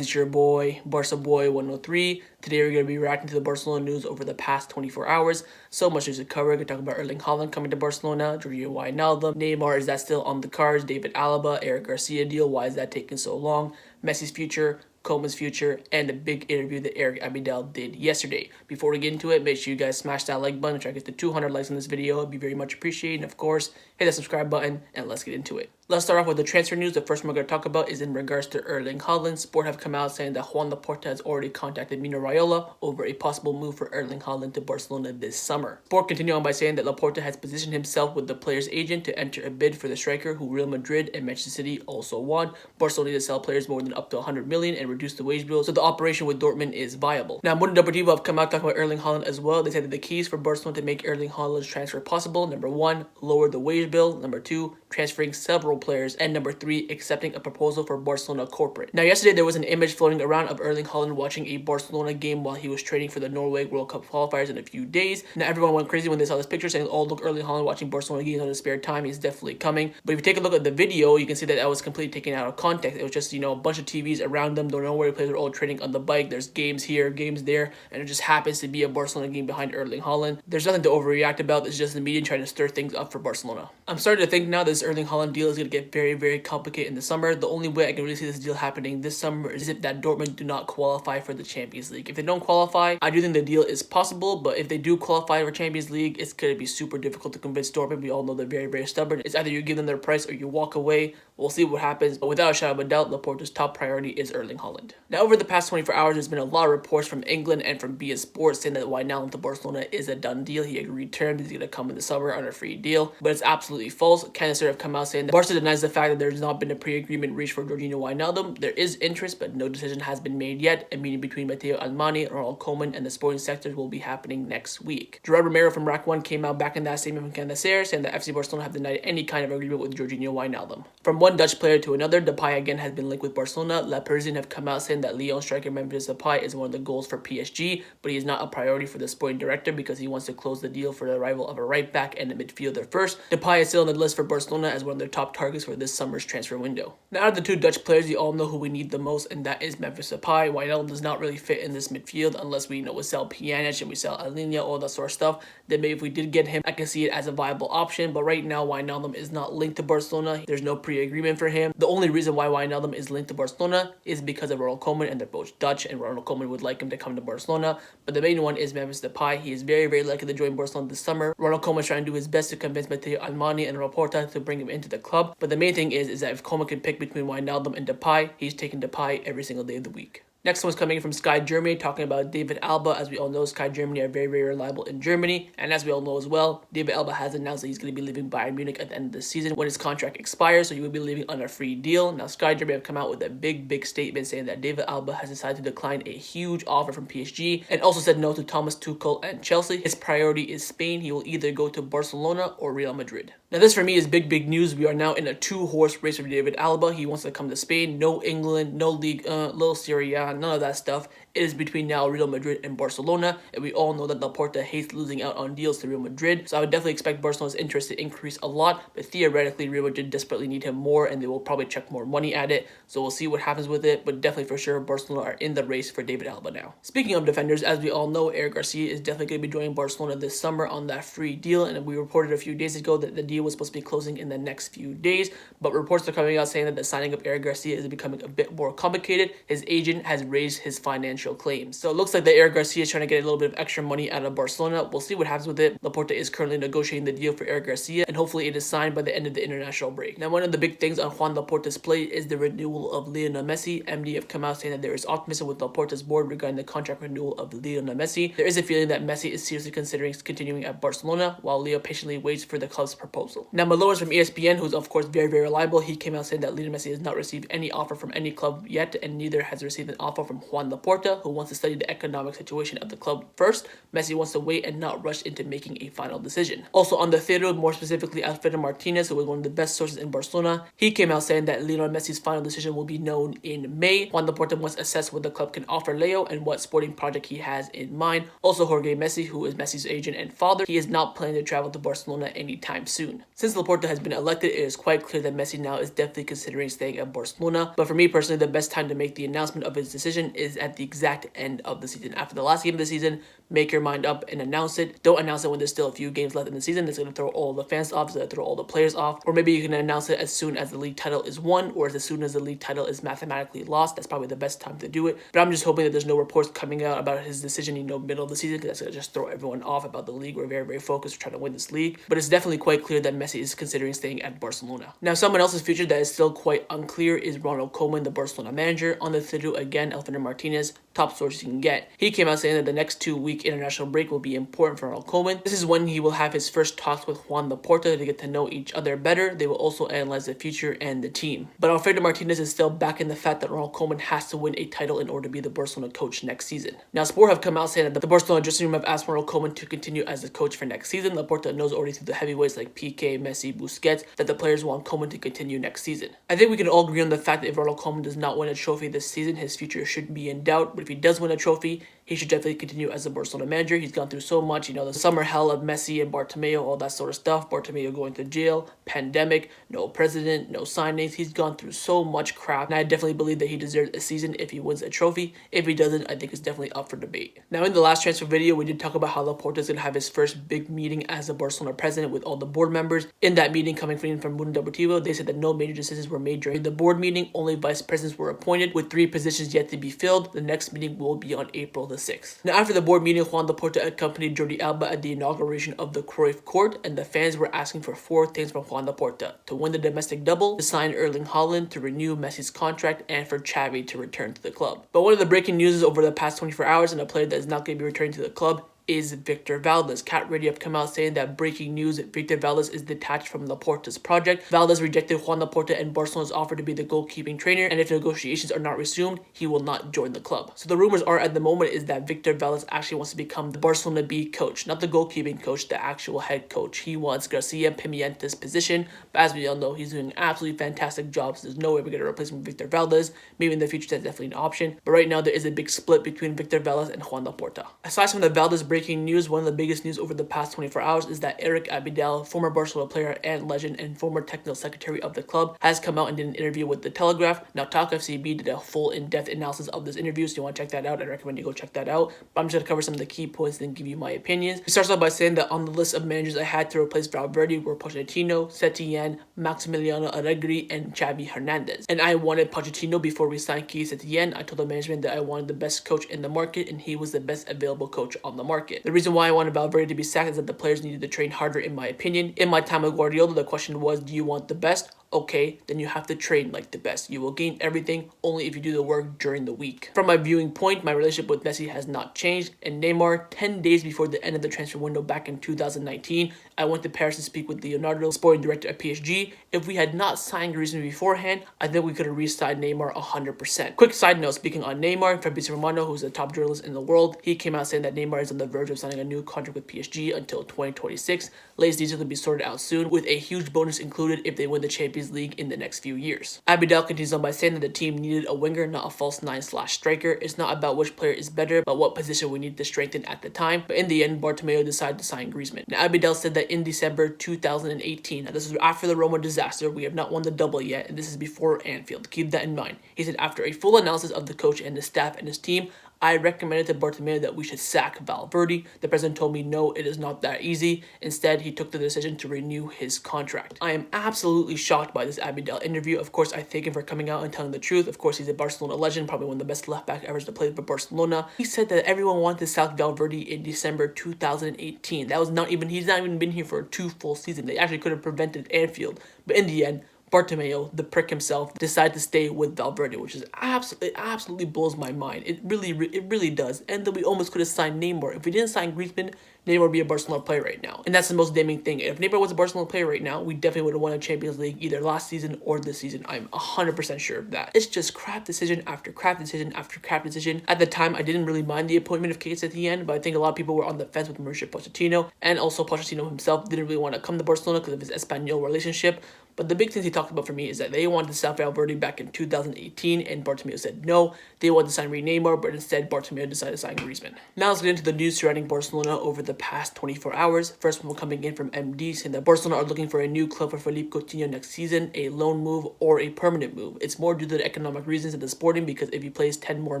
it's your boy, Barca Boy 103. Today we're going to be reacting to the Barcelona news over the past 24 hours. So much news to cover. We're going to talk about Erling Haaland coming to Barcelona, Wijnaldum, Neymar, is that still on the cards, David Alaba, Eric Garcia deal, why is that taking so long, Messi's future, Koeman's future, and the big interview that Eric Abidal did yesterday. Before we get into it, make sure you guys smash that like button, try to get to 200 likes on this video. It'd be very much appreciated. And of course, hit that subscribe button, and let's get into it. Let's start off with the transfer news. The first one we're going to talk about is in regards to Erling Haaland. Sport have come out saying that Juan Laporta has already contacted Mino Raiola over a possible move for Erling Haaland to Barcelona this summer. Sport continue on by saying that Laporta has positioned himself with the player's agent to enter a bid for the striker, who Real Madrid and Manchester City also want. Barcelona need to sell players more than up to 100 million and reduce the wage bill, so the operation with Dortmund is viable. Now, Mundo Deportivo have come out talking about Erling Haaland as well. They said that the keys for Barcelona to make Erling Haaland's transfer possible: number 1, lower the wage bill; number 2, transferring several players; and number 3, accepting a proposal for Barcelona corporate. Now, yesterday there was an image floating around of Erling Haaland watching a Barcelona game while he was training for the Norway World Cup qualifiers in a few days. Now, everyone went crazy when they saw this picture, saying, "Oh, look, Erling Haaland watching Barcelona games on his spare time. He's definitely coming." But if you take a look at the video, you can see that that was completely taken out of context. It was just, a bunch of TVs around them. The Norway players are all training on the bike. There's games here, games there, and it just happens to be a Barcelona game behind Erling Haaland. There's nothing to overreact about. It's just the media trying to stir things up for Barcelona. I'm starting to think now this Erling Haaland deal is going to get very, very complicated in the summer. The only way I can really see this deal happening this summer is if that Dortmund do not qualify for the Champions League. If they don't qualify, I do think the deal is possible, but if they do qualify for Champions League, it's going to be super difficult to convince Dortmund. We all know they're very, very stubborn. It's either you give them their price or you walk away. We'll see what happens, but without a shadow of a doubt, Laporta's top priority is Erling Haaland. Now, over the past 24 hours, there's been a lot of reports from England and from BS Sports saying that Wijnaldum to Barcelona is a done deal. He agreed terms. He's going to come in the summer on a free deal, but it's absolutely false. Cannister have come out saying that Barca denies the fact that there's not been a pre-agreement reached for Wijnaldum. There is interest, but no decision has been made yet. A meeting between Matteo Almani, Ronald Koeman, and the sporting sectors will be happening next week. Gerard Romero from Rack 1 came out back in that statement from Cannister saying that FC Barcelona have denied any kind of agreement with Wijnaldum. From one Dutch player to another, Depay again has been linked with Barcelona. La Parisienne have come out saying that Lyon striker Memphis Depay is one of the goals for PSG, but he is not a priority for the sporting director because he wants to close the deal for the arrival of a right back and a midfielder first. Depay is still on the list for Barcelona as one of their top targets for this summer's transfer window. Now, out of the two Dutch players, you all know who we need the most, and that is Memphis Depay. Wijnaldum does not really fit in this midfield unless we we sell Pjanic and we sell Alina, all that sort of stuff. Then maybe if we did get him, I can see it as a viable option, but right now Wijnaldum is not linked to Barcelona. There's no pre-agreement for him. The only reason why Wijnaldum is linked to Barcelona is because of Ronald Koeman, and they're both Dutch, and Ronald Koeman would like him to come to Barcelona. But the main one is Memphis Depay. He is very, very likely to join Barcelona this summer. Ronald Koeman is trying to do his best to convince Matteo Almani and Laporta to bring him into the club. But the main thing is that if Koeman can pick between Wijnaldum and Depay, he's taking Depay every single day of the week. Next one's coming from Sky Germany, talking about David Alaba. As we all know, Sky Germany are very, very reliable in Germany. And as we all know as well, David Alaba has announced that he's going to be leaving Bayern Munich at the end of the season when his contract expires, so he will be leaving on a free deal. Now, Sky Germany have come out with a big statement saying that David Alaba has decided to decline a huge offer from PSG and also said no to Thomas Tuchel and Chelsea. His priority is Spain. He will either go to Barcelona or Real Madrid. Now, this for me is big news. We are now in a two-horse race for David Alaba. He wants to come to Spain. No England, no League, little Serie A, none of that stuff. It is between now Real Madrid and Barcelona, and we all know that Laporta hates losing out on deals to Real Madrid, so I would definitely expect Barcelona's interest to increase a lot, but theoretically Real Madrid desperately need him more, and they will probably chuck more money at it, so we'll see what happens with it, but definitely for sure Barcelona are in the race for David Alaba now. Speaking of defenders, as we all know, Eric Garcia is definitely going to be joining Barcelona this summer on that free deal, and we reported a few days ago that the deal was supposed to be closing in the next few days, but reports are coming out saying that the signing of Eric Garcia is becoming a bit more complicated. His agent has raised his financial claims, so it looks like that Eric Garcia is trying to get a little bit of extra money out of Barcelona. We'll see what happens with it. Laporta is currently negotiating the deal for Eric Garcia, and hopefully it is signed by the end of the international break. Now, one of the big things on Juan Laporta's plate is the renewal of Lionel Messi. MD have come out saying that there is optimism with Laporta's board regarding the contract renewal of Lionel Messi. There is a feeling that Messi is seriously considering continuing at Barcelona, while Leo patiently waits for the club's proposal. Now, Malone from ESPN, who's of course very, very reliable, he came out saying that Lionel Messi has not received any offer from any club yet, and neither has received an offer offer from Juan Laporta, who wants to study the economic situation of the club first. Messi wants to wait and not rush into making a final decision. Also on the field, more specifically Alfredo Martinez, who was one of the best sources in Barcelona, he came out saying that Lionel Messi's final decision will be known in May. Juan Laporta wants to assess what the club can offer Leo and what sporting project he has in mind. Also Jorge Messi, who is Messi's agent and father, he is not planning to travel to Barcelona anytime soon. Since Laporta has been elected, it is quite clear that Messi now is definitely considering staying at Barcelona. But for me personally, the best time to make the announcement of his decision is at the exact end of the season. After the last game of the season, make your mind up and announce it. Don't announce it when there's still a few games left in the season. That's going to throw all the fans off, it's going to throw all the players off. Or maybe you can announce it as soon as the league title is won, or as soon as the league title is mathematically lost. That's probably the best time to do it. But I'm just hoping that there's no reports coming out about his decision, middle of the season, because that's going to just throw everyone off about the league. We're very, very focused. We're trying to win this league. But it's definitely quite clear that Messi is considering staying at Barcelona. Now, someone else's future that is still quite unclear is Ronald Koeman, the Barcelona manager. On the through again, Alfredo Martinez, top sources you can get. He came out saying that the next 2-week international break will be important for Ronald Koeman. This is when he will have his first talks with Juan Laporta to get to know each other better. They will also analyze the future and the team. But Alfredo Martinez is still back in the fact that Ronald Koeman has to win a title in order to be the Barcelona coach next season. Now, Sport have come out saying that the Barcelona dressing room have asked Ronald Koeman to continue as the coach for next season. Laporta knows already through the heavyweights like Piqué, Messi, Busquets that the players want Koeman to continue next season. I think we can all agree on the fact that if Ronald Koeman does not win a trophy this season, his future should be in doubt. But if he does win a trophy, he should definitely continue as a Barcelona manager. He's gone through so much, the summer hell of Messi and Bartomeu, all that sort of stuff. Bartomeu going to jail, pandemic, no president, no signings. He's gone through so much crap, and I definitely believe that he deserves a season if he wins a trophy. If he doesn't, I think it's definitely up for debate. Now, in the last transfer video, we did talk about how Laporta is going to have his first big meeting as a Barcelona president with all the board members. In that meeting, coming from Mundo Deportivo, they said that no major decisions were made during the board meeting. Only vice presidents were appointed, with 3 positions yet to be filled. The next meeting will be on April the 6th. Now, after the board meeting, Juan Laporta accompanied Jordi Alba at the inauguration of the Cruyff Court, and the fans were asking for 4 things from Juan Laporta: to win the domestic double, to sign Erling Haaland, to renew Messi's contract, and for Xavi to return to the club. But one of the breaking news over the past 24 hours, and a player that is not going to be returning to the club, is Victor Valdez. Cat Radio have come out saying that breaking news, Victor Valdez is detached from Laporta's project. Valdez rejected Juan Laporta and Barcelona's offer to be the goalkeeping trainer, and if negotiations are not resumed, he will not join the club. So the rumors are at the moment is that Victor Valdez actually wants to become the Barcelona B coach, not the goalkeeping coach, the actual head coach. He wants Garcia Pimienta's position, but as we all know, he's doing absolutely fantastic jobs. There's no way we're going to replace him with Victor Valdez. Maybe in the future that's definitely an option, but right now there is a big split between Victor Valdez and Juan Laporta. Aside from the Valdez breaking news, one of the biggest news over the past 24 hours is that Eric Abidal, former Barcelona player and legend and former technical secretary of the club, has come out and did an interview with the Telegraph. Now, Talk FCB did a full in-depth analysis of this interview, so you want to check that out. I recommend you go check that out. But I'm just going to cover some of the key points and give you my opinions. He starts off by saying that on the list of managers I had to replace Valverde were Pochettino, Setien, Maximiliano Allegri, and Xavi Hernandez. And I wanted Pochettino before we signed Setien. I told the management that I wanted the best coach in the market, and he was the best available coach on the market. The reason why I wanted Valverde to be sacked is that the players needed to train harder, in my opinion. In my time with Guardiola, the question was, do you want the best? Okay, then you have to train like the best. You will gain everything only if you do the work during the week. From my viewing point, my relationship with Messi has not changed. And Neymar, 10 days before the end of the transfer window back in 2019, I went to Paris to speak with Leonardo, sporting director at PSG. If we had not signed Griezmann beforehand, I think we could have re-signed Neymar 100%. Quick side note, speaking on Neymar, Fabrizio Romano, who's the top journalist in the world, he came out saying that Neymar is on the verge of signing a new contract with PSG until 2026. Latest details will be sorted out soon, with a huge bonus included if they win the Champions League in the next few years. Abidal continues on by saying that the team needed a winger, not a false 9/striker. It's not about which player is better, but what position we need to strengthen at the time. But in the end, Bartomeu decided to sign Griezmann. Now, Abidal said that in December 2018, now this is after the Roma disaster, we have not won the double yet, and this is before Anfield. Keep that in mind. He said, after a full analysis of the coach and the staff and his team, I recommended to Bartomeu that we should sack Valverde. The president told me no, it is not that easy. Instead, he took the decision to renew his contract. I am absolutely shocked by this Abidal interview. Of course, I thank him for coming out and telling the truth. Of course, he's a Barcelona legend, probably one of the best left back ever to play for Barcelona. He said that everyone wanted to sack Valverde in December 2018. That was not even, he's not even been here for 2 full seasons. They actually could have prevented Anfield. But in the end, Bartomeu, the prick himself, decided to stay with Valverde, which is absolutely blows my mind. It really does. And then we almost could have signed Neymar. If we didn't sign Griezmann, Neymar would be a Barcelona player right now. And that's the most damning thing. If Neymar was a Barcelona player right now, we definitely would have won a Champions League either last season or this season. I'm 100% sure of that. It's just crap decision after crap decision after crap decision. At the time, I didn't really mind the appointment of Case at the end, but I think a lot of people were on the fence with Mauricio Pochettino, and also Pochettino himself didn't really want to come to Barcelona because of his Espanyol relationship. But the big things he talked about for me is that they wanted to sign Valverde back in 2018, and Bartomeu said no. They wanted to sign Neymar, but instead Bartomeu decided to sign Griezmann. Now let's get into the news surrounding Barcelona over the past 24 hours. First one coming in from MD saying that Barcelona are looking for a new club for Philippe Coutinho next season, a loan move or a permanent move. It's more due to the economic reasons of the Sporting, because if he plays 10 more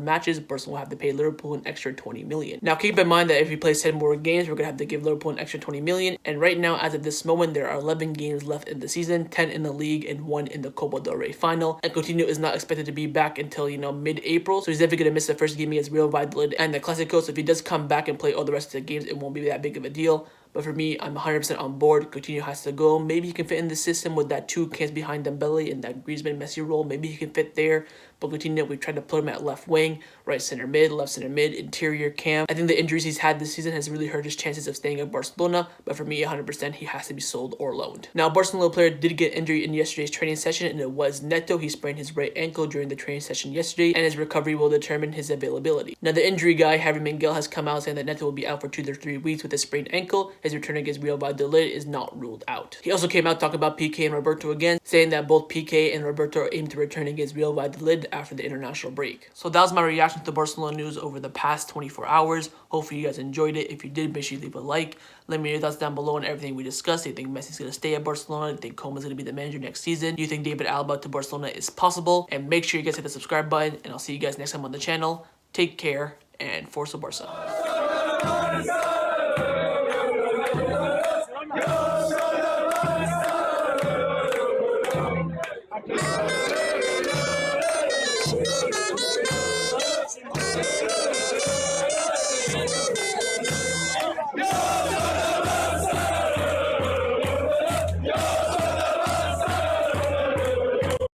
matches, Barcelona will have to pay Liverpool an extra 20 million. Now keep in mind that if he plays 10 more games, we're going to have to give Liverpool an extra 20 million. And right now, as of this moment, there are 11 games left in the season, 10 in the league and 1 in the Copa del Rey final. And Coutinho is not expected to be back until, mid-April. So he's definitely going to miss the first game against Real Valladolid and the Clásico. So if he does come back and play all the rest of the games, it won't be that big of a deal. But for me, I'm 100% on board. Coutinho has to go. Maybe he can fit in the system with that two cans behind Dembele in that Griezmann Messi role. Maybe he can fit there. But Coutinho, we tried to put him at left wing, right center mid, left center mid, interior cam. I think the injuries he's had this season has really hurt his chances of staying at Barcelona. But for me, 100%, he has to be sold or loaned. Now, Barcelona player did get injured in yesterday's training session, and it was Neto. He sprained his right ankle during the training session yesterday, and his recovery will determine his availability. Now, the injury guy, Javi Miguel, has come out saying that Neto will be out for 2 to 3 weeks with a sprained ankle. His return against Real Valladolid is not ruled out. He also came out talking about PK and Roberto again, saying that both PK and Roberto aim to return against Real Valladolid after the international break. So that was my reaction to the Barcelona news over the past 24 hours. Hopefully you guys enjoyed it. If you did, make sure you leave a like. Let me know your thoughts down below on everything we discussed. Do you think Messi's going to stay at Barcelona? Do you think Koeman's going to be the manager next season? Do you think David Alaba to Barcelona is possible? And make sure you guys hit the subscribe button, and I'll see you guys next time on the channel. Take care, and Forza Barca.